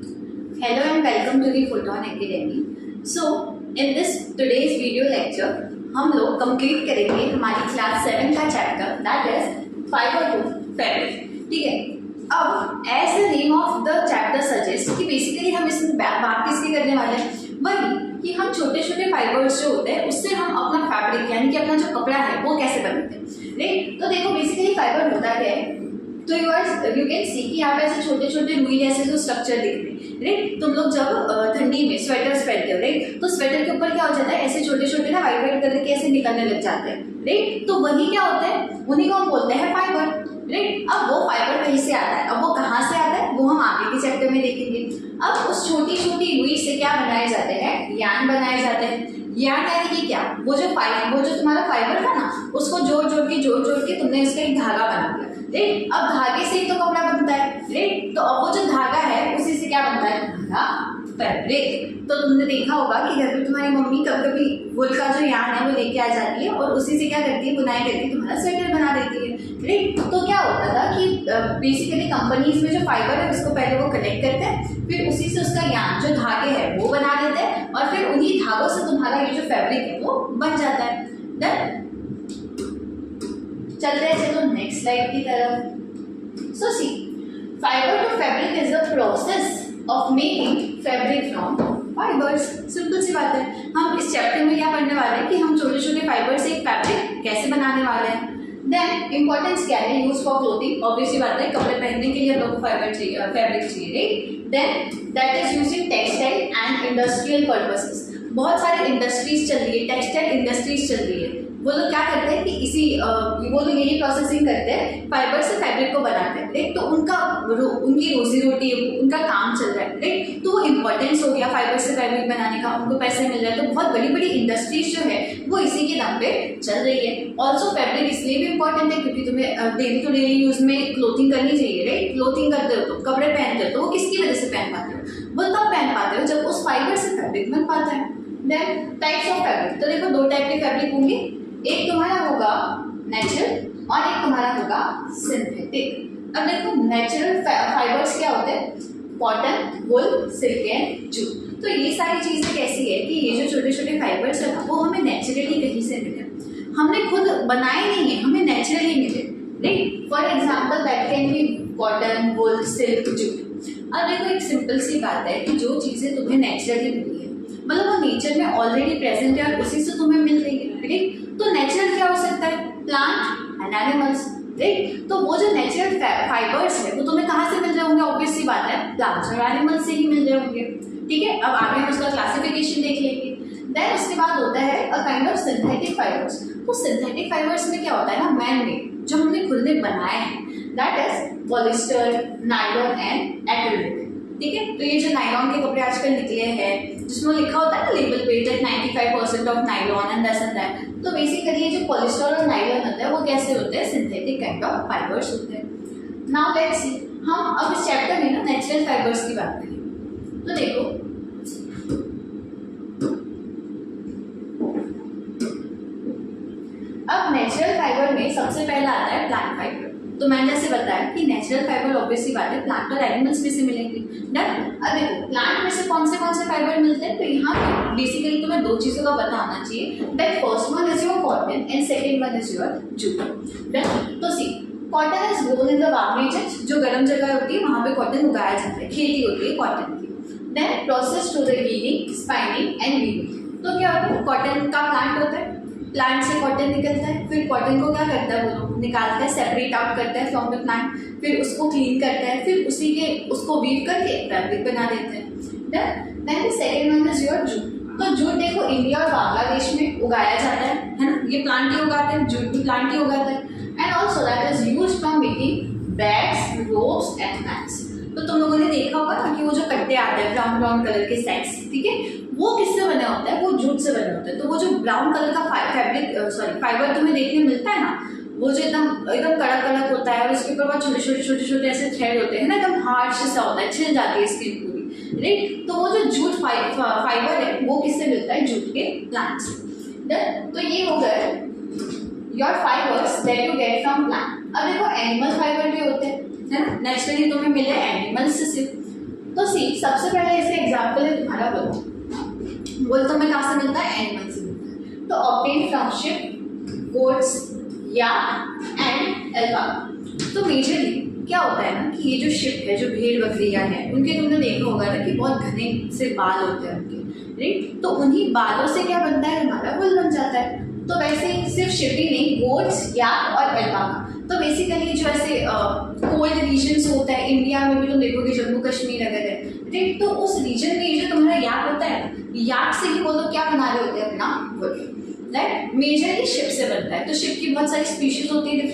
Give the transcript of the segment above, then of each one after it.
Hello and welcome to the Photon Academy. So, in this today's video lecture, हम लोग complete करेंगे हमारी class 7 का chapter that is fibre to fabric. ठीक है. अब as the name of the chapter suggest कि basically हम इसमें बात किसकी करने वाले हैं, वही कि हम छोटे छोटे फाइबर्स जो होते हैं उससे हम अपना फैब्रिक यानी कि अपना जो कपड़ा है वो कैसे बनाते हैं. राइट. तो देखो बेसिकली फाइबर होता क्या है, तो यू कैन सी कि यहाँ पे ऐसे छोटे छोटे रुई जैसे जो स्ट्रक्चर दिख रहे हैं. राइट. तुम लोग जब ठंडी में स्वेटर्स पहनते हो, राइट, तो स्वेटर के ऊपर क्या हो जाता है, ऐसे छोटे छोटे ना वाइट वाइट कलर के ऐसे निकलने लग जाते हैं. राइट. तो वही क्या होता है, उन्हीं को हम बोलते हैं फाइबर. राइट. अब वो फाइबर कहीं से आता है, अब वो कहाँ से आता है वो हम आगे के चैप्टर में देखेंगे. अब उस छोटी छोटी रुई से क्या बनाए जाते हैं, यार्न बनाए जाते हैं. यार्न यानी कि क्या, वो जो तुम्हारा फाइबर था ना उसको जोड़ जोड़ के तुमने इसका एक धागा बना दिया. राइट. अब धागे से ही तो कपड़ा बनता है. राइट. तो अब वो जो धागा है उसी से क्या बनता है, तुम्हारा फैब्रिक. तो तुमने देखा होगा कि घर पे तुम्हारी मम्मी कभी कभी वूल का जो यार्न है वो लेके आ जाती है और उसी से क्या करती है, बुनाई करके तुम्हारा स्वेटर बना देती है. राइट. तो क्या होता था कि बेसिकली कंपनीज में जो फाइबर है उसको पहले वो कलेक्ट करते हैं, फिर उसी से उसका यार्न जो धागे है वो बना देते हैं और फिर उन्हीं धागों से तुम्हारा ये जो फैब्रिक है वो बन जाता है. देन चलते हैं चलो नेक्स्ट स्लाइड की तरफ. So see, fibre to fabric is the process of making fabric from fibres. Simple सी बात है. हम इस चैप्टर में क्या पढ़ने वाले हैं कि हम छोटे छोटे फाइबर से एक फैब्रिक कैसे बनाने वाले हैं. देन इंपॉर्टेंस क्या है, यूज फॉर क्लोथिंग. ऑब्वियसली बात है, कपड़े पहनने के लिए हम लोग को फाइबर चाहिए, फैब्रिक चाहिए. Right. Then that is used in textile and industrial purposes. बहुत सारे इंडस्ट्रीज चल रही है, टेक्सटाइल इंडस्ट्रीज चल रही है. वो लोग क्या करते हैं कि वो लोग यही प्रोसेसिंग करते हैं, फाइबर से फैब्रिक को बनाते हैं. राइट. तो उनकी रोजी रोटी, उनका काम चल रहा है. राइट. तो वो इंपॉर्टेंस हो गया फाइबर से फैब्रिक बनाने का, उनको पैसे मिल रहे हैं. तो बहुत बड़ी बड़ी इंडस्ट्रीज जो है वो इसी के दम पे चल रही है. ऑल्सो फैब्रिक इसलिए भी इंपॉर्टेंट है क्योंकि तुम्हें डेली टू डेली यूज में क्लोथिंग करनी चाहिए. राइट. क्लोथिंग करते हो तो कपड़े पहनते हो तो वो किसकी वजह से पहन पाते हो, वो तब पहन पाते हो जब उस फाइबर से फैब्रिक बन पाता है. Then types of fabric. तो देखो दो टाइप के फैब्रिक होंगे, एक तुम्हारा होगा नेचुरल और एक तुम्हारा होगा सिंथेटिक. अब देखो नेचुरल फाइबर्स क्या होते हैं, cotton, wool, silk and jute. तो ये सारी चीजें कैसी है कि ये जो छोटे छोटे फाइबर्स है ना वो हमें नेचुरली कहीं से मिले, हमने खुद बनाए नहीं है, हमें नेचुरली मिले. Right. For example that can be cotton, wool, silk, jute. अब देखो एक सिंपल सी बात है कि जो चीजें तुम्हें नेचुरली मिली है मतलब वो नेचर में ऑलरेडी प्रेजेंट है और उसी से तुम्हें मिल रही है. राइट. तो नेचुरल क्या हो सकता है, प्लांट एंड एनिमल्स. राइट. तो वो जो नेचुरल फाइबर्स है वो तुम्हें कहाँ से मिल रहे होंगे, ऑब्वियस सी बात है प्लांट्स और एनिमल्स से ही मिल रहे होंगे. ठीक है. अब आगे हम उसका क्लासिफिकेशन देख लेंगे. देन उसके बाद होता है a kind of synthetic fibres. तो सिंथेटिक फाइबर्स में क्या होता है ना, मैन मेड, जो हमने खुद ने बनाए हैं, that is polyester, nylon and acrylic. ठीक है. तो ये जो नायलॉन के कपड़े आजकल निकले हैं जिसमें लिखा होता है ना लेबल पे that 95% of nylon and this and that, तो बेसिकली ये जो पॉलिस्टर और नायलॉन होता है वो कैसे होते हैं, सिंथेटिक काइंड ऑफ फाइबर्स होते हैं. नाउ लेट्स सी, हम अब इस चैप्टर में ना नेचुरल फाइबर्स की बात करेंगे. तो देखो अब नेचुरल फाइबर में सबसे पहला आता है प्लांट फाइबर. तो मैंने जैसे बताया कि नेचुरल फाइबर ऑब्वियसली बात है प्लांट और एनिमल्स में से मिलेंगे. अब देखो प्लांट में से कौन से फाइबर मिलते हैं, तो यहाँ पे बेसिकली तुम्हें दो चीजों का बताना चाहिए. That first one is your cotton and second one is your jute. तो see, cotton is grown in the warm region. जो गर्म जगह होती है वहां पे कॉटन उगाया जाता है, खेती होती है कॉटन की. Then process to the weaving, spinning and weaving. तो क्या होता है, कॉटन का प्लांट होता है, प्लांट से कॉटन निकलता है, फिर कॉटन को क्या करता है वो लोग निकालता है, सेपरेट आउट करता है फ्रॉम द प्लांट, फिर उसको क्लीन करता है, फिर उसको वीव करके फैब्रिक बना देते हैं. Then the second one is your jute. तो जूट देखो इंडिया और बांग्लादेश में उगाया जाता है ना, ये प्लांट ही उगाते हैं, जूट भी प्लांट ही उगाता है. And also that is used from making bags, ropes and mats. तो तुम लोगों ने देखा होगा ना कि वो जो कट्टे आते हैं ब्राउन ब्राउन कलर के सेट्स, ठीक है, वो किससे बने होते हैं, वो जूट से बने होते हैं. तो वो जो ब्राउन कलर का फाइबर तुम्हें देखने मिलता है ना, वो जो एकदम कड़क कड़क होता है और उसके ऊपर बहुत छोटे ऐसे थ्रेड होते हैं ना, एकदम हार्श सा होता है, छिल जाती है स्किन पूरी. राइट. तो वो जो जूट फाइबर है वो किससे मिलता है, जूट के प्लांट से. तो ये हो गए your fibres that you get from plant. अब देखो एनिमल फाइबर भी होते हैं, है ना, नेचुरली तुम्हें मिले एनिमल्स से सिर्फ. तो सी सबसे पहले इसका एग्जाम्पल है तुम्हारा वुल। वुल तो हमें कहाँ से मिलता है? एनिमल से मिलता है। तो obtain from ship, goats, yarn and alpaca. तो मेजरली क्या होता है ना कि ये जो शिप है, जो भेड़ बकरियां हैं, उनके तुमने देखा होगा ना कि बहुत घने से बाल होते हैं उनके, राइट? तो उन्हीं बालों से क्या बनता है? हमारा वुल बन जाता है। तो वैसे सिर्फ शिप ही नहीं, गोट्स, यार्न और अल्पाका। तो बेसिकली जो ऐसे कोल्ड रीजन्स होता है, इंडिया में भी तुम देखोगे जम्मू कश्मीर अगर है, राइट? तो उस रीजन में जो तुम्हारा याक होता है, याक से ही वो लोग क्या बना रहे होते हैं? अपना वुल, राइट? मेजरली शिप से बनता है। तो शिप की बहुत सारी स्पीशीज होती है,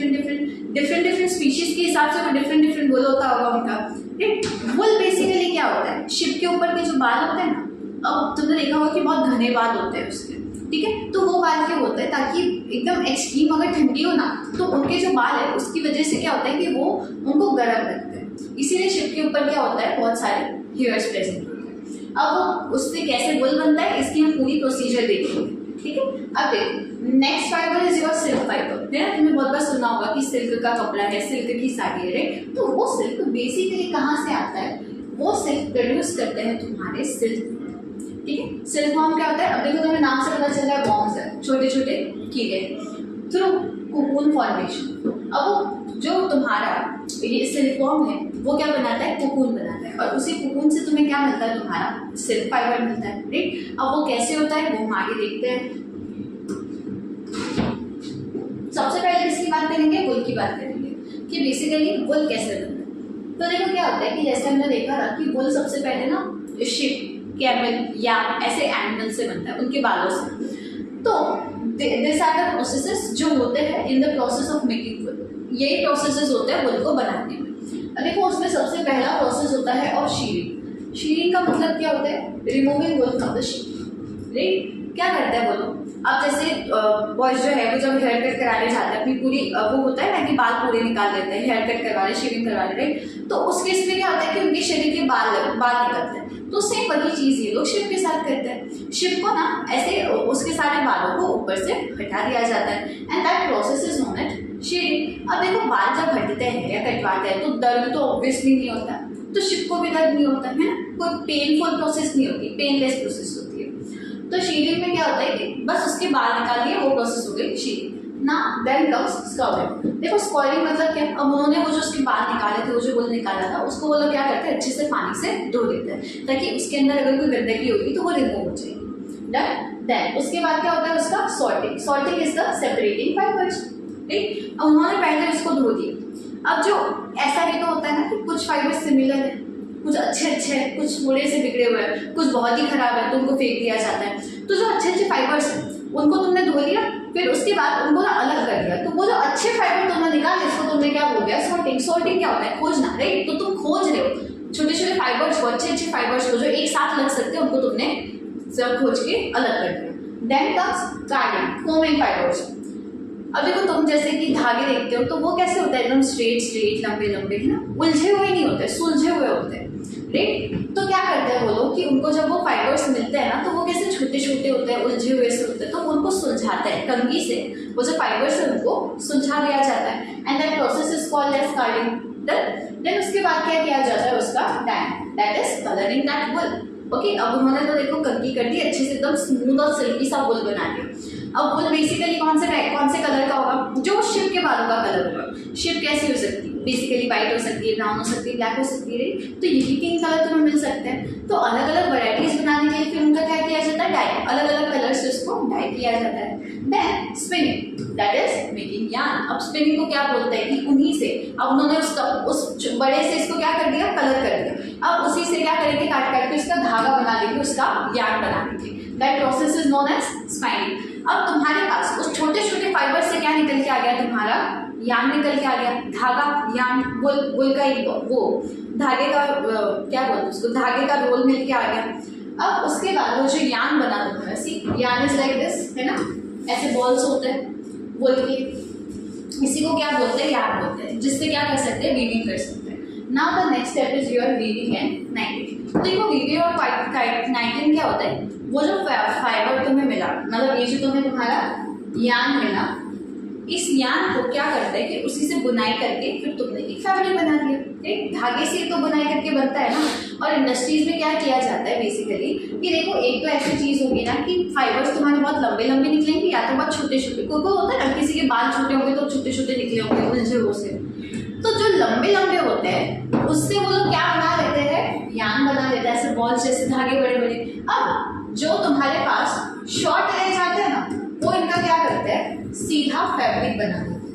डिफरेंट स्पीशीज के हिसाब से वो डिफरेंट वुल होता होगा उनका, राइट? वुल बेसिकली क्या होता है? शिप के ऊपर के जो बाल होते हैं ना, अब तुमने देखा होगा कि बहुत घने बाल होते हैं उसके, ठीक है? तो वो बाल क्यों होता है? ताकि एकदम एक्सट्रीम अगर ठंडी हो ना, तो उनके जो बाल है उसकी वजह से क्या होता है कि वो उनको गर्म रखते हैं। इसीलिए शिप के ऊपर क्या होता है? बहुत सारे हेयर्स प्रेजेंट होते हैं। अब उससे कैसे वुल बनता है इसकी हम पूरी प्रोसीजर देखेंगे, ठीक है? अब देखो, next fibre is your silk fibre, है ना? तुमने बहुत बार सुना होगा कि सिल्क का कपड़ा है, सिल्क की साड़ी है, राइट? तो वो सिल्क बेसिकली कहाँ से आता है? वो सिल्क प्रोड्यूस करते हैं तुम्हारे सिल्क, ठीक है? सिल्क वॉर्म क्या होता है? अब देखो तुम्हें नाम से पता चल रहा है, वॉर्म्स है, छोटे छोटे कीड़े थ्रू कोकून फॉर्मेशन। अब वो जो तुम्हारा ये सिल्क वॉर्म है वो क्या बनाता है? कोकून बनाता है, और उसी कोकून से तुम्हें क्या मिलता है? तुम्हारा सिल्क फाइबर मिलता है, राइट? अब वो कैसे होता है वो हम आगे देखते हैं। सबसे पहले किसकी बात करेंगे? वुल की बात करेंगे कि बेसिकली वुल कैसे बनता है। तो देखो क्या होता है कि जैसे हमने देखा ना कि वुल सबसे पहले ना शिप, कैमल या ऐसे एनिमल से बनता है, उनके बालों से। तो दिस आर द प्रोसेसेस जो होते हैं in the process of making wool. यही प्रोसेसेस होते हैं वुल को बनाने में। देखो उसमें सबसे पहला प्रोसेस होता है और शीरिंग। शीरिंग का मतलब क्या होता है? Removing wool from the sheep, right? क्या करता है बोलो? अब जैसे बॉयज जो है वो जब हेयर कट कराने जाते हैं, अपनी पूरी वो होता है ना कि बाल पूरे निकाल लेते हैं, हेयर कट करवा रहे, शेविंग करवा रहे, राइट? तो उस केस में क्या होता है कि उनके शरीर के बाल निकलते हैं। तो सेम वही चीज ये लोग शिप के साथ करते हैं। शिप को ना ऐसे उसके सारे बालों को ऊपर से हटा दिया जाता है, and that process is known as shedding. अब देखो बाल जब हटते हैं या कटवाते हैं तो दर्द तो ऑब्वियसली नहीं होता, तो शिप को भी दर्द नहीं होता है ना, कोई पेनफुल प्रोसेस नहीं होती, पेनलेस प्रोसेस होती है। तो शेडिंग में क्या होता है कि बस उसके बाल निकाल लिए, वो प्रोसेस हो गई शेडिंग ना। Then comes scrubbing. देखो स्क्रबिंग मतलब क्या? अब उन्होंने वो जो उसके बाल निकाले थे, वो जो वुल निकाला था, उसको वो लोग क्या करते हैं? अच्छे से पानी से धो देते हैं ताकि उसके अंदर अगर कोई गंदगी होगी तो वो रिमूव हो जाएगी। डन। देन उसके बाद क्या होता है? उसका sorting. Sorting is the separating fibres, ठीक? अब उन्होंने पहले उसको धो दिया। अब जो ऐसा भी तो होता है ना कि कुछ फाइबर्स सिमिलर है, कुछ अच्छे हैं, कुछ थोड़े से बिगड़े हुए हैं, कुछ बहुत ही खराब है तो उनको फेंक दिया जाता है। तो जो अच्छे फाइबर्स हैं उनको तुमने धो लिया, फिर उसके बाद उनको ना अलग कर दिया। तो वो जो अच्छे फाइबर तुमने निकाले इसको तुमने क्या बोल दिया? सॉर्टिंग। सॉर्टिंग क्या होता है? खोजना, राइट? तो तुम खोज रहे हो छोटे फाइबर्स को, अच्छे फाइबर्स को जो एक साथ लग सकते हैं, उनको तुमने सब खोज के अलग कर दिया। Then comes carding, combing fibres. अब देखो तुम जैसे कि धागे देखते हो तो वो कैसे होता है? एकदम स्ट्रेट लंबे है ना, उलझे हुए नहीं होते, सुलझे हुए होते हैं, राइट? तो क्या करते हैं वो लोग कि उनको जब वो फाइबर्स मिलते हैं ना तो वो कैसे छोटे होते हैं, उलझे हुए से होते हैं, तो उनको सुलझाते हैं कंघी से, वो जो फाइबर्स है उनको सुलझा दिया जाता है, and that process is called as carding. Then उसके बाद क्या किया जाता है? उसका dyeing, that is colouring that wool. Okay, अब उन्होंने तो देखो कंघी कर दी, अच्छे से एकदम स्मूथ और सिल्की सा वुल बना दिया। अब वुल बेसिकली कौन से कलर का होगा? जो शिप के बालों का कलर होगा। शिप कैसी हो सकती है? बेसिकली व्हाइट हो सकती है, ब्राउन हो सकती है, ब्लैक हो सकती है, राइट? तो यही 3 कलर तुम्हें मिल सकते हैं। तो अलग अलग वैरायटीज बनाने के लिए फिर उनका क्या किया जाता है? डाई। अलग अलग कलर से उसको डाई किया जाता है। Then spinning, that is making yarn. अब स्पिनिंग को क्या बोलते हैं कि उन्हीं से अब उन्होंने उस बड़े से इसको क्या कर दिया? कलर कर दिया। अब उसी से क्या करेंगे? काट के उसका धागा बना देंगे, उसका यार्न बना देंगे। That process is known as spinning. अब तुम्हारे पास उस छोटे फाइबर से क्या निकल के आ गया? तुम्हारा यार्न निकल के आ गया, धागा, यार्न, वुल का एक वो धागे का क्या बोलते हैं उसको? धागे का रोल मिल के आ गया। अब उसके बाद वो जो यार्न बना तुम्हारा, सी यार्न इज लाइक दिस, है ना? ऐसे बॉल्स होते हैं वुल के, इसी को क्या बोलते हैं? यार्न बोलते हैं, जिससे क्या कर सकते हैं? वीविंग कर सकते हैं। Now the next step is your weaving and नाइटिंग। तो देखो वीविंग और नाइटिंग क्या होता है? वो जो फाइबर तुम्हें मिला, मतलब ये जो तुम्हें तुम्हारा यार्न मिला, इस यान को क्या करता है कि उसी से बुनाई करके फिर तुमने एक फैब्रिक बना दिया। ठीक, धागे से तो बुनाई करके बनता है ना। और इंडस्ट्रीज में क्या किया जाता है बेसिकली कि देखो, एक तो ऐसी चीज होगी ना कि फाइबर्स तुम्हारे बहुत लंबे लंबे निकलेंगे या तो बहुत छोटे छोटे। कोई होता है ना, किसी के बाल छोटे होंगे तो छोटे छोटे निकले होंगे उनसे वो से। तो जो लंबे लंबे होते हैं उससे वो लोग क्या बना लेते हैं, यान बना लेते हैं, ऐसे बॉल्स जैसे धागे बड़े बड़े। अब जो तुम्हारे पास शॉर्ट रह जाते हैं ना, वो इनका क्या करते हैं, सीधा फैब्रिक बना देते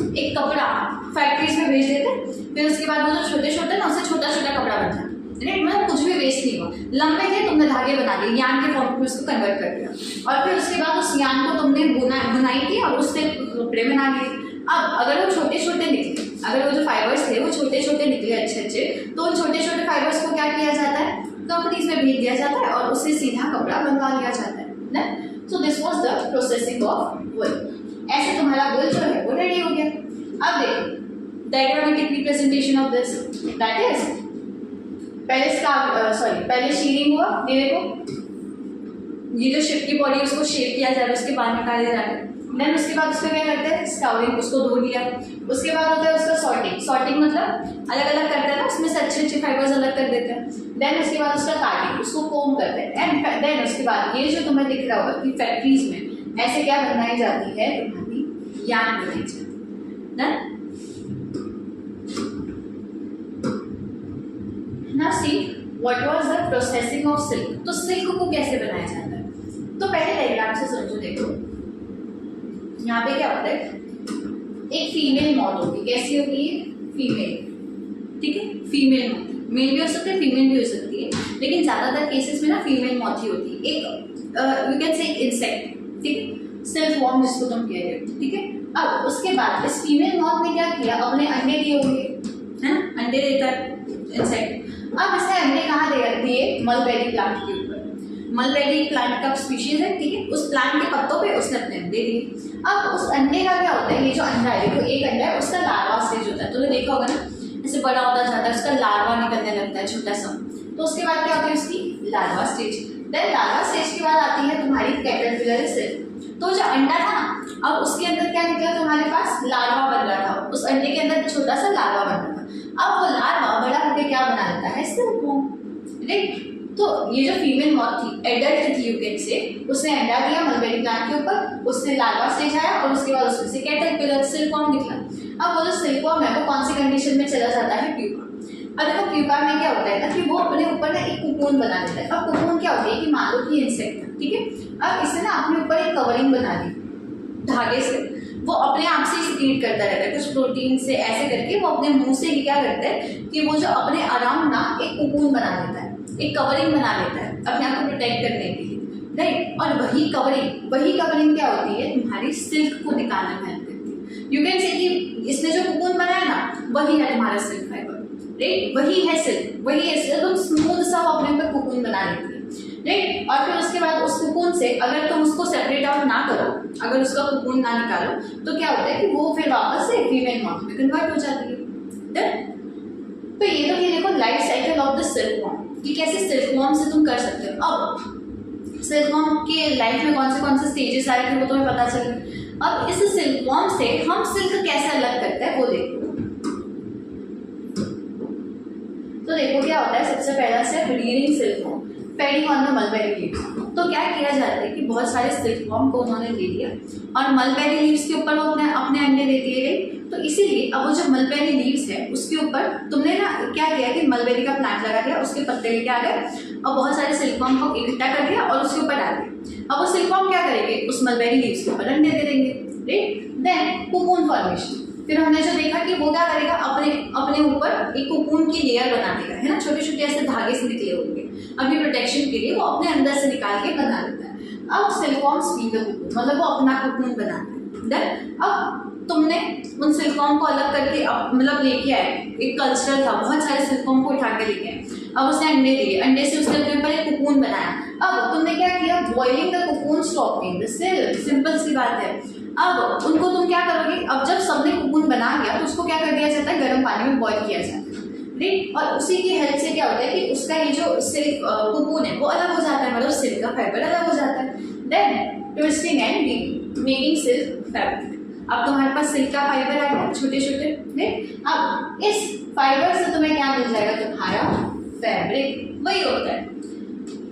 हैं। एक कपड़ा फैक्ट्रीज में भेज देते हैं, फिर उसके बाद वो जो छोटे छोटे ना, उससे छोटा छोटा कपड़ा बन जाता है। राइट, मतलब कुछ भी वेस्ट नहीं हुआ। लंबे थे, तुमने धागे बना दिए, यान के फॉर्म में उसको कन्वर्ट कर दिया, और फिर उसके बाद उस यान को तुमने बुनाई की और उससे कपड़े बना दिए। अब अगर वो छोटे छोटे निकले, अगर वो जो फाइबर्स थे वो छोटे छोटे निकले अच्छे अच्छे, तो उन छोटे छोटे फाइबर्स को क्या किया जाता है, कंपनीज में भेज दिया जाता है और उससे सीधा कपड़ा बनवा लिया जाता है ना। So this was the processing of wool. ऐसे तुम्हारा वुल जो है वो रेडी हो गया। अब देखो diagrammatic representation of this, that is पहले शीरिंग हुआ। ये देखो, ये जो शिप की बॉडी उसको शेप किया जा रहा है, उसके बाल निकाले जा रहे हैं। देन उसके बाद उसको क्या करते हैं, स्काउरिंग, उसको धो लिया। उसके बाद होता है उसका सॉर्टिंग। सॉर्टिंग मतलब अलग अलग करते हैं ना, उसमें से अच्छे अच्छे फाइबर्स अलग कर देते हैं। देन उसके बाद उसका काटिंग, उसको कोम करते हैं। एंड देन उसके बाद ये जो तुम्हें दिख रहा होगा कि फैक्ट्रीज में ऐसे क्या बनाई जाती है, तुम्हारी यान बनाई जाती है। Now see what was the processing of silk। तो सिल्क को कैसे बनाया जाता है, तो पहले डायग्राम से समझो। देखो यहाँ पे क्या होता है, एक फीमेल मॉथ होती है। कैसी होती है, फीमेल, ठीक है, फीमेल मॉथ। मेल भी हो सकते हैं, फीमेल भी हो सकती है, लेकिन ज्यादातर केसेस में ना फीमेल मॉथ ही होती है। एक यू कैन से इंसेक्ट, ठीक है, सिल्क वॉर्म जिसको तुम कह रहे हो, ठीक है। अब उसके बाद इस फीमेल मॉथ ने क्या किया, अपने अंडे दिए होंगे, है ना, अंडे देता है इंसेक्ट। अब इसने अंडे कहाँ दे दिए, मलबेरी प्लांट के ऊपर। मलबेरी प्लांट का स्पीशीज है, ठीक है, उस प्लांट के पत्तों पे उसने अपने अंडे दिए। अब उस अंडे का क्या होता है, ये जो अंडा है, देखो एक अंडा है, उसका लार्वा स्टेज होता है। तुमने देखा होगा ना, जैसे बड़ा होता जाता है उसका लार्वा निकलने लगता है छोटा सा। तो उसके बाद क्या होती है उसकी larva stage. Then larva stage के बाद आती है तुम्हारी कैटरपिलर सेल। तो जो अंडा था ना, अब उसके अंदर क्या निकला, तुम्हारे पास लार्वा बन रहा था, उस अंडे के अंदर छोटा सा लार्वा बन रहा था। अब वो लार्वा बड़ा होकर क्या बना लेता है, सिल्क वॉर्म, राइट। तो ये जो फीमेल मॉथ थी, एडल्ट थी यू कैन से, उसने अंडा दिया मलबेरी प्लांट के ऊपर, उससे लार्वा स्टेज आया और उसके बाद उसमें से कैटरपिलर सिल्क वॉर्म निकला। अब वो जो सिल्क वॉर्म है वो कौन सी कंडीशन में चला जाता है, प्यूपा। अब देखो प्यूपा में क्या होता है ना कि वो अपने ऊपर ना एक कुकून बना लेता है। अब कुकून क्या होती है कि मान लो कि इंसेक्ट है, ठीक है, अब इसने ना अपने ऊपर एक कवरिंग बना दी धागे से। वो अपने आप से सीक्रेट करता रहता है कुछ प्रोटीन से, ऐसे करके वो अपने मुंह से क्या करता है कि वो जो अपने अराउंड ना एक कुकून बना लेता है, एक कवरिंग बना लेता है अपने आप को प्रोटेक्ट करने के लिए, राइट। और वही कवरिंग क्या होती है, तुम्हारी सिल्क को निकालने में हेल्प करती है। यू कैन से कि इसने जो कुकून बनाया ना, वही है तुम्हारा सिल्क फाइबर, राइट, वही है सिल्क, वही है सिल्क। तुम स्मूथ सा अपने ऊपर कुकून बना लेती है, राइट। और फिर उसके बाद उस कुकून से अगर तुम उसको सेपरेट आउट ना करो, अगर उसका कुकून ना निकालो, तो क्या होता है कि वो फिर वापस से फीमेल मॉथ में कन्वर्ट हो जाती है। तो ये तो ये देखो life cycle of the silk worm, कि कैसे सिल्क वॉर्म से तुम कर सकते हो। अब सिल्क वॉर्म के लाइफ में कौन से स्टेजेस आए थे वो तुम्हें पता चले। अब इस सिल्क वॉर्म से हम सिल्क कैसे अलग करते हैं वो देखो। तो देखो क्या होता है, सबसे पहला step reading silk worm, fading on the mulberry leaves. तो क्या किया जाता है कि बहुत सारे सिल्क वॉर्म को उन्होंने ले लिया और मलबेरी लीव्स के ऊपर वो अपने अंडे दे दिए गए। तो इसीलिए अब वो जो मलबेरी लीव्स है उसके ऊपर तुमने ना क्या किया कि मलबेरी का प्लांट लगा दिया, उसके पत्ते लेके आ गए और बहुत सारे सिल्क वॉर्म को इकट्ठा कर दिया और उसके ऊपर डाल दिया। अब वो सिल्क वॉर्म क्या करेंगे, उस मलबेरी लीव्स के ऊपर अंडे दे देंगे, राइट। देन कुकून फॉर्मेशन, फिर हमने जो देखा कि वो क्या करेगा, अपने ऊपर एक कुकून की लेयर बना देगा, है ना, छोटे छोटे ऐसे धागे से निकले होंगे अपनी प्रोटेक्शन के लिए, वो अपने अंदर से निकाल के बना लेता है। अब सिल्कवॉर्म्स बी द कुकून, मतलब वो अपना कुकून बनाता है। देन अब तुमने उन सिल्कवॉर्म को अलग करके मतलब लेके आए, एक कल्चरल था, बहुत सारे सिल्कवॉर्म को उठा के लेके आए। अब उसने अंडे दिए, अंडे से उसने अपने ऊपर एक कुकून बनाया। अब तुमने क्या किया, boiling the cocoon stopping the cell, simple सी बात है। अब उनको तुम क्या करोगे, अब जब सबने कुकून बना लिया तो उसको क्या कर दिया जाता है, गर्म पानी में बॉईल किया जाता है, राइट। और उसी की हेल्प से क्या होता है कि उसका ये जो सिल्क कुकून है वो अलग हो जाता है, मतलब सिल्क का फाइबर अलग हो जाता है। Then twisting and weaving, making silk fabric. अब तुम्हारे पास सिल्क का फाइबर आ गया छोटे छोटे, राइट। अब इस फाइबर से तुम्हें क्या मिल जाएगा, तुम्हारा फैब्रिक। वही होता है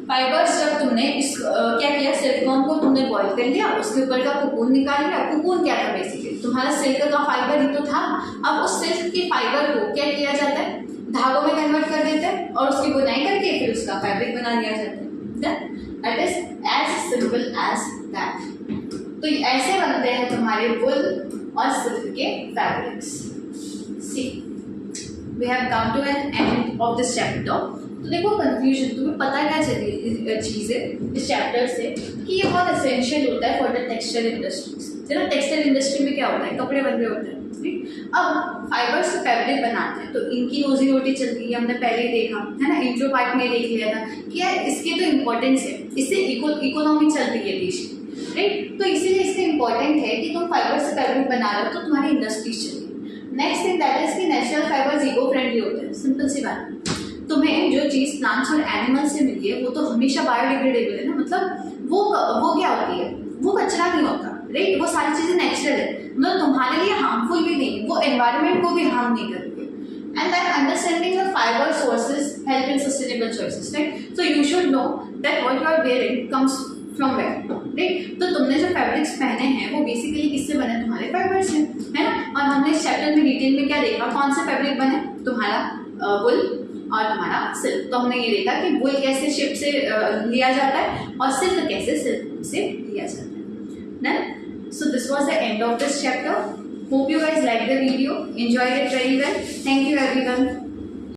फाइबर्स। जब तुमने इस क्या किया, सिल्कवॉर्म को तुमने बॉईल कर लिया, उसके ऊपर का कुकून निकाल लिया। कुकून क्या था, बेसिकली तुम्हारा सिल्क का फाइबर ही तो था। अब उस सिल्क के फाइबर को क्या किया जाता है, धागों में कन्वर्ट कर देते हैं और उसकी बुनाई करके फिर उसका फैब्रिक बना दिया जाता है। That is as simple as that. तो ऐसे बनते हैं तुम्हारे वुल और सिल्क के fabrics. See we have come to an end of this chapter. तो देखो कंफ्यूजन, तुम्हें पता क्या चलिए चीज़ है इस चैप्टर से कि ये बहुत एसेंशियल होता है फॉर द टेक्सटाइल इंडस्ट्रीज। ना टेक्सटाइल इंडस्ट्री में क्या होता है, कपड़े बन रहे होते हैं। अब फाइबर से फैब्रिक बनाते हैं तो इनकी रोजी रोटी चलती है, हमने पहले ही देखा है ना, इंट्रो पार्ट में देख लिया था कि यार इसकी तो इम्पोर्टेंस है, इससे इकोनॉमी चलती है देश की, राइट। तो इसीलिए इसका इम्पोर्टेंट है कि तुम फाइबर से फैब्रिक बना रहे हो तो तुम्हारी इंडस्ट्रीज चलेगी। नेक्स्ट थिंग दैट इज कि नेचुरल फाइबर्स इको फ्रेंडली होते हैं। सिंपल सी बात है, तुम्हें जो चीज़ प्लांट्स और एनिमल से मिली है वो तो हमेशा बायोडिग्रेडेबल है ना, मतलब वो क्या होती है, वो कचरा नहीं होता, राइट। वो सारी चीज़ें नेचुरल है, मतलब तुम्हारे लिए हार्मफुल भी नहीं, वो एनवायरनमेंट को भी हार्म नहीं करती। And then understanding the fibre sources help in sustainable choices, right. So you should know that what you are wearing comes from where, right. तो तुमने जो फैब्रिक्स पहने हैं वो बेसिकली किससे बने, तुम्हारे फाइबर से, है ना। और हमने इस चैप्टर में डिटेल में क्या देखा, कौन से फैब्रिक बने, तुम्हारा वुल और तुम्हारा सिल्क। तो हमने ये देखा कि वुल कैसे शिप से लिया जाता है और सिल्क कैसे सिल्क से लिया जाता है। Then, so this was the end of this chapter. Hope you guys liked the video, enjoyed it very well. Thank you everyone.